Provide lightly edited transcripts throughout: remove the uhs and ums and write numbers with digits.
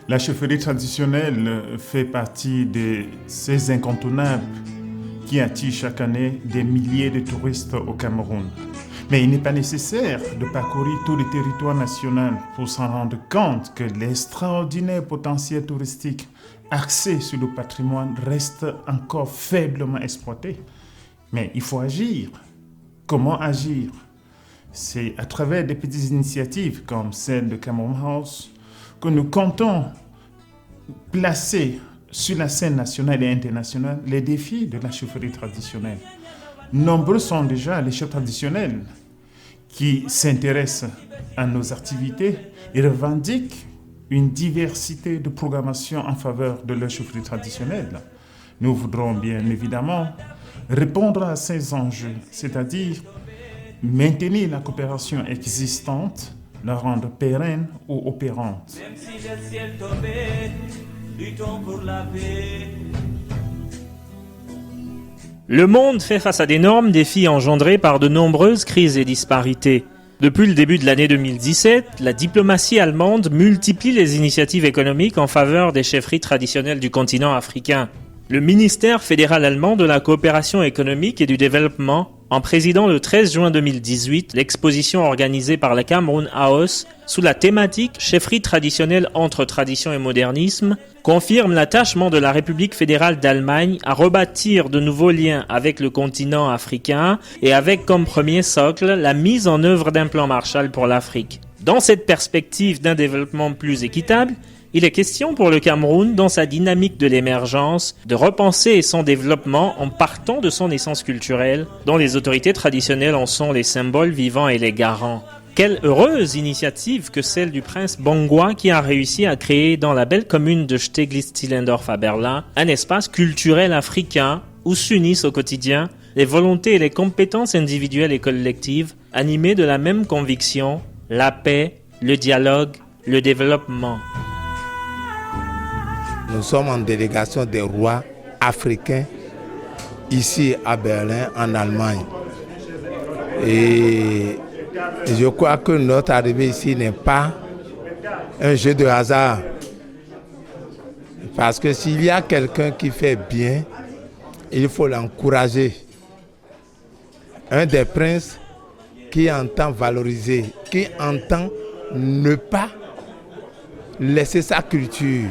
La chefferie traditionnelle fait partie de ces incontournables qui attirent chaque année des milliers de touristes au Cameroun. Mais il n'est pas nécessaire de parcourir tout le territoire national pour s'en rendre compte que l'extraordinaire potentiel touristique axé sur le patrimoine reste encore faiblement exploité. Mais il faut agir. Comment agir? C'est à travers des petites initiatives comme celle de Cameroun House que nous comptons placer sur la scène nationale et internationale les défis de la chefferie traditionnelle. Nombreux sont déjà les chefs traditionnels qui s'intéressent à nos activités et revendiquent une diversité de programmation en faveur de leur chefferie traditionnelle. Nous voudrons bien évidemment répondre à ces enjeux, c'est-à-dire maintenir la coopération existante, la rendre pérenne ou opérante. Même si le ciel tombait, luttons pour la paix. Le monde fait face à d'énormes défis engendrés par de nombreuses crises et disparités. Depuis le début de l'année 2017, la diplomatie allemande multiplie les initiatives économiques en faveur des chefferies traditionnelles du continent africain. Le ministère fédéral allemand de la coopération économique et du développement, en présidant le 13 juin 2018 l'exposition organisée par la Cameroun House sous la thématique « Chefferie traditionnelle entre tradition et modernisme », confirme l'attachement de la République fédérale d'Allemagne à rebâtir de nouveaux liens avec le continent africain et avec comme premier socle la mise en œuvre d'un plan Marshall pour l'Afrique. Dans cette perspective d'un développement plus équitable, il est question pour le Cameroun, dans sa dynamique de l'émergence, de repenser son développement en partant de son essence culturelle, dont les autorités traditionnelles en sont les symboles vivants et les garants. Quelle heureuse initiative que celle du prince Bangwa qui a réussi à créer dans la belle commune de Steglitz-Zehlendorf à Berlin un espace culturel africain où s'unissent au quotidien les volontés et les compétences individuelles et collectives animées de la même conviction, la paix, le dialogue, le développement. Nous sommes en délégation des rois africains ici à Berlin, en Allemagne. Et je crois que notre arrivée ici n'est pas un jeu de hasard. Parce que s'il y a quelqu'un qui fait bien, il faut l'encourager. Un des princes qui entend valoriser, qui entend ne pas laisser sa culture.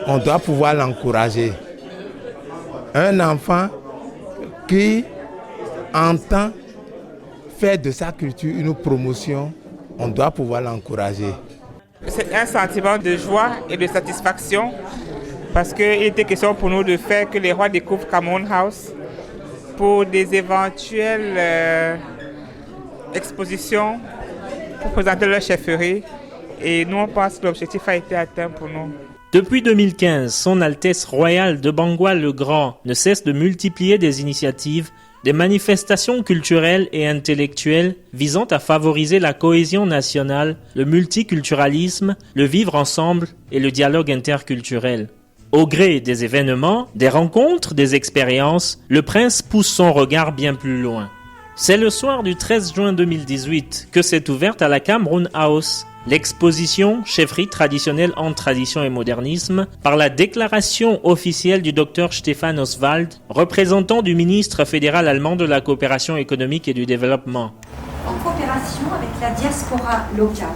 On doit pouvoir l'encourager. Un enfant qui entend faire de sa culture une promotion, on doit pouvoir l'encourager. C'est un sentiment de joie et de satisfaction parce qu'il était question pour nous de faire que les rois découvrent Cameroun House pour des éventuelles expositions pour présenter leur chefferie. Et nous, on pense que l'objectif a été atteint pour nous. Depuis 2015, Son Altesse royale de Bangwa le Grand ne cesse de multiplier des initiatives, des manifestations culturelles et intellectuelles visant à favoriser la cohésion nationale, le multiculturalisme, le vivre ensemble et le dialogue interculturel. Au gré des événements, des rencontres, des expériences, le prince pousse son regard bien plus loin. C'est le soir du 13 juin 2018 que s'est ouverte à la Cameroun House l'exposition « Chefferie traditionnelle entre tradition et modernisme » par la déclaration officielle du Dr Stefan Oswald, représentant du ministre fédéral allemand de la coopération économique et du développement. En coopération avec la diaspora locale.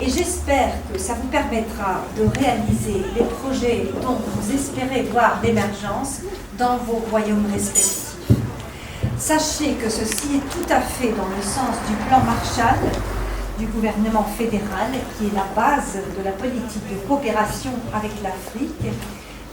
Et j'espère que ça vous permettra de réaliser les projets dont vous espérez voir l'émergence dans vos royaumes respectifs. Sachez que ceci est tout à fait dans le sens du plan Marshall du gouvernement fédéral, qui est la base de la politique de coopération avec l'Afrique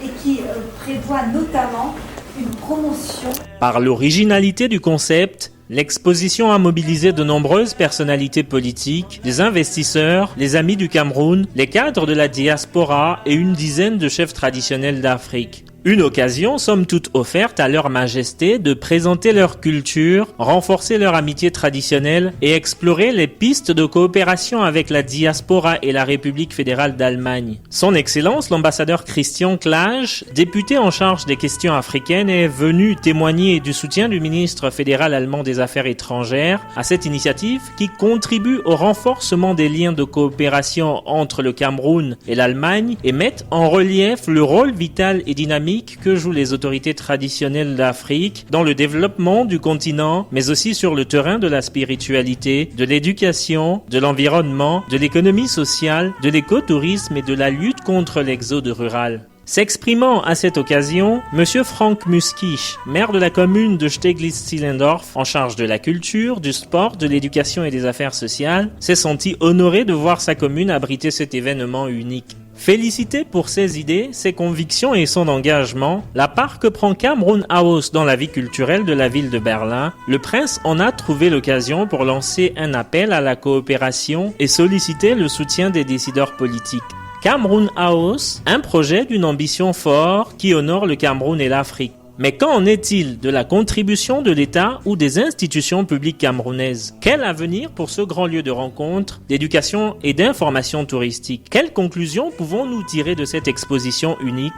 et qui prévoit notamment une promotion. Par l'originalité du concept, l'exposition a mobilisé de nombreuses personnalités politiques, des investisseurs, les amis du Cameroun, les cadres de la diaspora et une dizaine de chefs traditionnels d'Afrique. Une occasion somme toute offerte à leur majesté de présenter leur culture, renforcer leur amitié traditionnelle et explorer les pistes de coopération avec la diaspora et la République fédérale d'Allemagne. Son Excellence, l'ambassadeur Christian Klage, député en charge des questions africaines, est venu témoigner du soutien du ministre fédéral allemand des Affaires étrangères à cette initiative qui contribue au renforcement des liens de coopération entre le Cameroun et l'Allemagne et met en relief le rôle vital et dynamique que jouent les autorités traditionnelles d'Afrique dans le développement du continent, mais aussi sur le terrain de la spiritualité, de l'éducation, de l'environnement, de l'économie sociale, de l'écotourisme et de la lutte contre l'exode rural. S'exprimant à cette occasion, M. Frank Muskich, maire de la commune de Steglitz-Zehlendorf, en charge de la culture, du sport, de l'éducation et des affaires sociales, s'est senti honoré de voir sa commune abriter cet événement unique. Félicité pour ses idées, ses convictions et son engagement, la part que prend Cameroun House dans la vie culturelle de la ville de Berlin, le prince en a trouvé l'occasion pour lancer un appel à la coopération et solliciter le soutien des décideurs politiques. Cameroun House, un projet d'une ambition forte qui honore le Cameroun et l'Afrique. Mais qu'en est-il de la contribution de l'État ou des institutions publiques camerounaises? Quel avenir pour ce grand lieu de rencontre, d'éducation et d'information touristique? Quelles conclusions pouvons-nous tirer de cette exposition unique?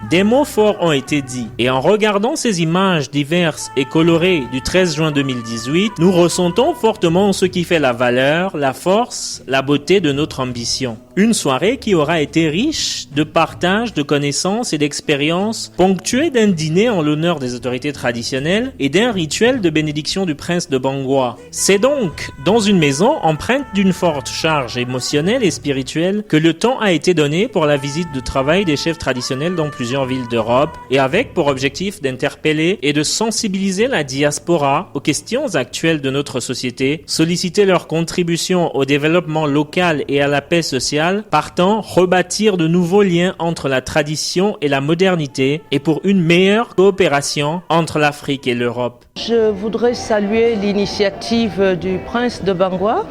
Des mots forts ont été dits et en regardant ces images diverses et colorées du 13 juin 2018, nous ressentons fortement ce qui fait la valeur, la force, la beauté de notre ambition. Une soirée qui aura été riche de partage de connaissances et d'expériences, ponctuée d'un dîner en l'honneur des autorités traditionnelles et d'un rituel de bénédiction du prince de Bangwa. C'est donc dans une maison empreinte d'une forte charge émotionnelle et spirituelle que le temps a été donné pour la visite de travail des chefs traditionnels dans plusieurs villes d'Europe et avec pour objectif d'interpeller et de sensibiliser la diaspora aux questions actuelles de notre société, solliciter leur contribution au développement local et à la paix sociale, partant rebâtir de nouveaux liens entre la tradition et la modernité et pour une meilleure coopération entre l'Afrique et l'Europe. Je voudrais saluer l'initiative du prince de Bangwa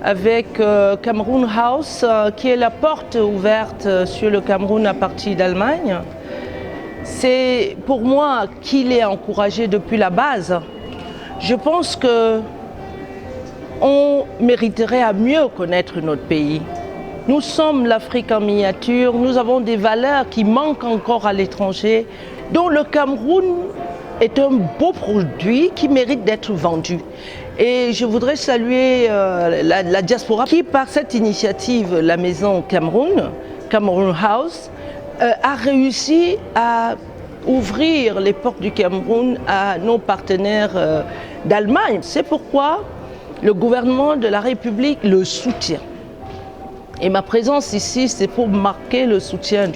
avec Cameroun House, qui est la porte ouverte sur le Cameroun à partir d'Allemagne. C'est pour moi qu'il est encouragé depuis la base. Je pense qu'on mériterait à mieux connaître notre pays. Nous sommes l'Afrique en miniature, nous avons des valeurs qui manquent encore à l'étranger, dont le Cameroun est un beau produit qui mérite d'être vendu. Et je voudrais saluer la diaspora qui, par cette initiative, la maison Cameroun House, a réussi à ouvrir les portes du Cameroun à nos partenaires d'Allemagne. C'est pourquoi le gouvernement de la République le soutient. Et ma présence ici, c'est pour marquer le soutien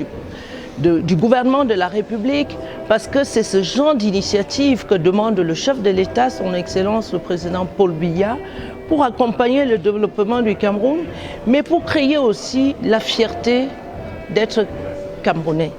du gouvernement de la République, parce que c'est ce genre d'initiative que demande le chef de l'État, son Excellence le président Paul Biya, pour accompagner le développement du Cameroun, mais pour créer aussi la fierté d'être Camerounais.